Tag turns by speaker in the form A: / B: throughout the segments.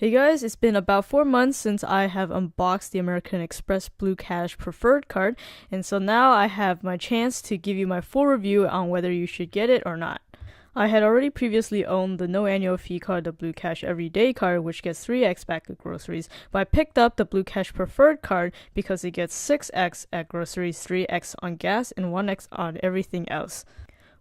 A: Hey guys, it's been about 4 months since I have unboxed the American Express Blue Cash Preferred card, and so now I have my chance to give you my full review on whether you should get it or not. I had already previously owned the no annual fee card, the Blue Cash Everyday card, which gets 3x back at groceries, but I picked up the Blue Cash Preferred card because it gets 6x at groceries, 3x on gas, and 1x on everything else.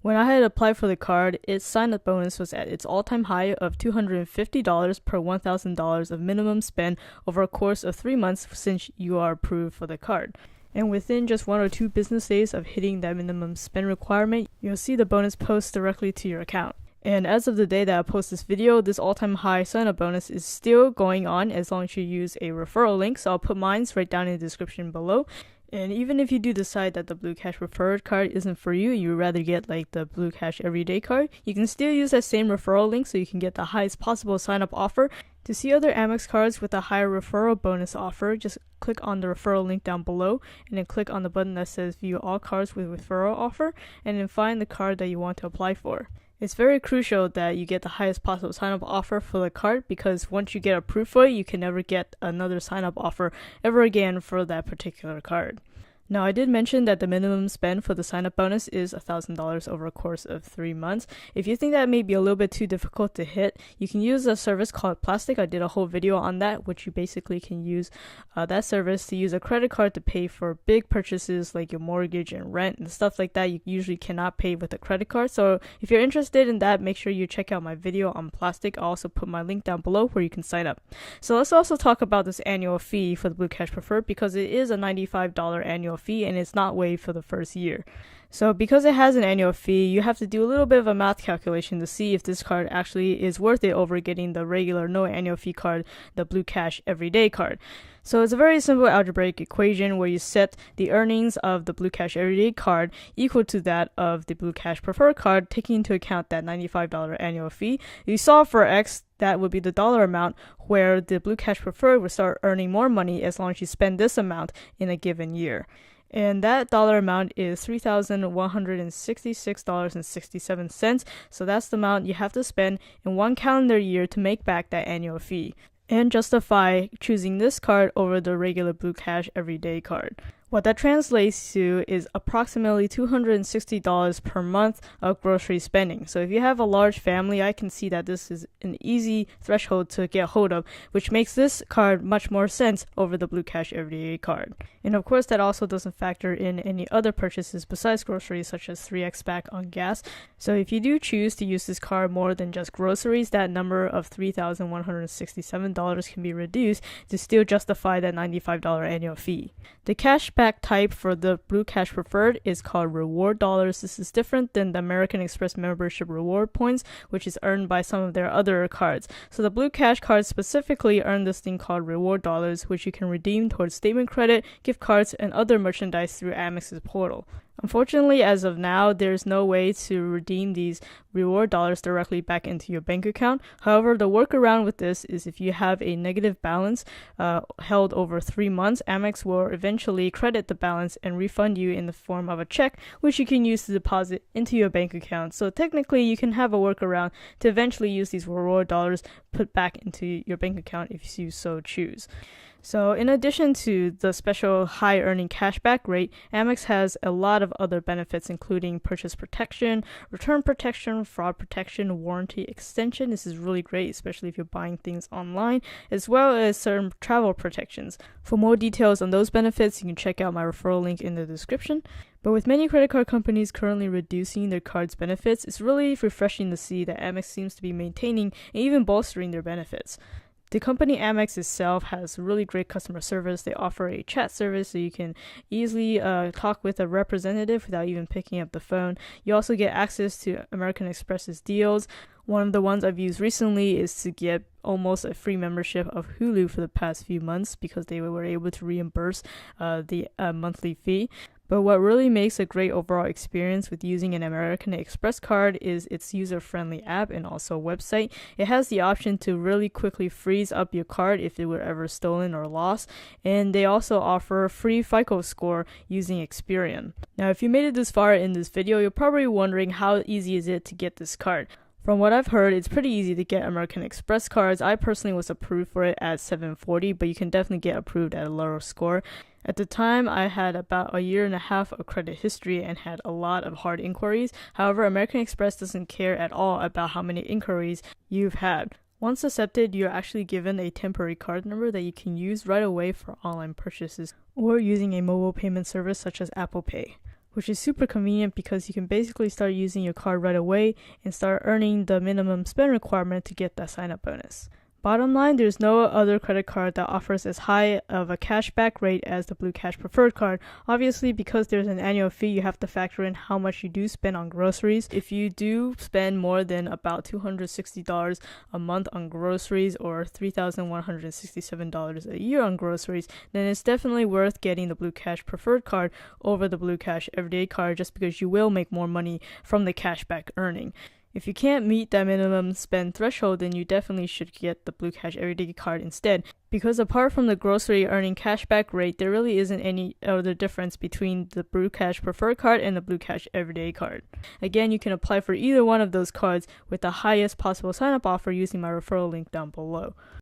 A: When I had applied for the card, its sign-up bonus was at its all-time high of $250 per $1,000 of minimum spend over a course of 3 months since you are approved for the card. And within just 1 or 2 business days of hitting that minimum spend requirement, you'll see the bonus post directly to your account. And as of the day that I post this video, this all-time high sign-up bonus is still going on as long as you use a referral link, so I'll put mine right down in the description below. And even if you do decide that the Blue Cash Preferred card isn't for you, you'd rather get like the Blue Cash Everyday card, you can still use that same referral link so you can get the highest possible sign-up offer. To see other Amex cards with a higher referral bonus offer, just click on the referral link down below and then click on the button that says View All Cards with Referral Offer and then find the card that you want to apply for. It's very crucial that you get the highest possible sign-up offer for the card because once you get approved for it, you can never get another sign-up offer ever again for that particular card. Now, I did mention that the minimum spend for the sign-up bonus is $1,000 over a course of 3 months. If you think that may be a little bit too difficult to hit, you can use a service called Plastiq. I did a whole video on that, which you basically can use that service to use a credit card to pay for big purchases like your mortgage and rent and stuff like that you usually cannot pay with a credit card. So if you're interested in that, make sure you check out my video on Plastiq. I'll also put my link down below where you can sign up. So let's also talk about this annual fee for the Blue Cash Preferred because it is a $95 annual fee and it's not waived for the first year. So because it has an annual fee, you have to do a little bit of a math calculation to see if this card actually is worth it over getting the regular no annual fee card, the Blue Cash Everyday card. So it's a very simple algebraic equation where you set the earnings of the Blue Cash Everyday card equal to that of the Blue Cash Preferred card, taking into account that $95 annual fee. If you solve for X, that would be the dollar amount where the Blue Cash Preferred would start earning more money as long as you spend this amount in a given year. And that dollar amount is $3,166.67. So that's the amount you have to spend in 1 calendar year to make back that annual fee and justify choosing this card over the regular Blue Cash Everyday card. What that translates to is approximately $260 per month of grocery spending. So if you have a large family, I can see that this is an easy threshold to get hold of, which makes this card much more sense over the Blue Cash Everyday card. And of course, that also doesn't factor in any other purchases besides groceries, such as 3x back on gas. So if you do choose to use this card more than just groceries, that number of $3,167 can be reduced to still justify that $95 annual fee. The cashback type for the Blue Cash Preferred is called reward dollars. This is different than the American Express membership reward points, which is earned by some of their other cards. So the Blue Cash cards specifically earn this thing called reward dollars, which you can redeem towards statement credit, gift cards, and other merchandise through Amex's portal. Unfortunately, as of now, there's no way to redeem these reward dollars directly back into your bank account. However, the workaround with this is if you have a negative balance held over 3 months, Amex will eventually credit the balance and refund you in the form of a check, which you can use to deposit into your bank account. So technically, you can have a workaround to eventually use these reward dollars put back into your bank account if you so choose. So in addition to the special high earning cashback rate, Amex has a lot of other benefits including purchase protection, return protection, fraud protection, warranty extension. This is really great, especially if you're buying things online, as well as certain travel protections. For more details on those benefits, you can check out my referral link in the description. But with many credit card companies currently reducing their card's benefits, it's really refreshing to see that Amex seems to be maintaining and even bolstering their benefits. The company Amex itself has really great customer service. They offer a chat service so you can easily talk with a representative without even picking up the phone. You also get access to American Express's deals. One of the ones I've used recently is to get almost a free membership of Hulu for the past few months because they were able to reimburse the monthly fee. But what really makes a great overall experience with using an American Express card is its user-friendly app and also website. It has the option to really quickly freeze up your card if it were ever stolen or lost, and they also offer a free FICO score using Experian. Now, if you made it this far in this video, you're probably wondering how easy is it to get this card. From what I've heard, it's pretty easy to get American Express cards. I personally was approved for it at 740, but you can definitely get approved at a lower score. At the time, I had about a year and a half of credit history and had a lot of hard inquiries. However, American Express doesn't care at all about how many inquiries you've had. Once accepted, you're actually given a temporary card number that you can use right away for online purchases or using a mobile payment service such as Apple Pay, which is super convenient because you can basically start using your card right away and start earning the minimum spend requirement to get that sign-up bonus. Bottom line, there's no other credit card that offers as high of a cashback rate as the Blue Cash Preferred Card. Obviously, because there's an annual fee, you have to factor in how much you do spend on groceries. If you do spend more than about $260 a month on groceries or $3,167 a year on groceries, then it's definitely worth getting the Blue Cash Preferred Card over the Blue Cash Everyday Card just because you will make more money from the cashback earning. If you can't meet that minimum spend threshold, then you definitely should get the Blue Cash Everyday Card instead, because apart from the grocery earning cashback rate, there really isn't any other difference between the Blue Cash Preferred Card and the Blue Cash Everyday Card. Again, you can apply for either one of those cards with the highest possible sign-up offer using my referral link down below.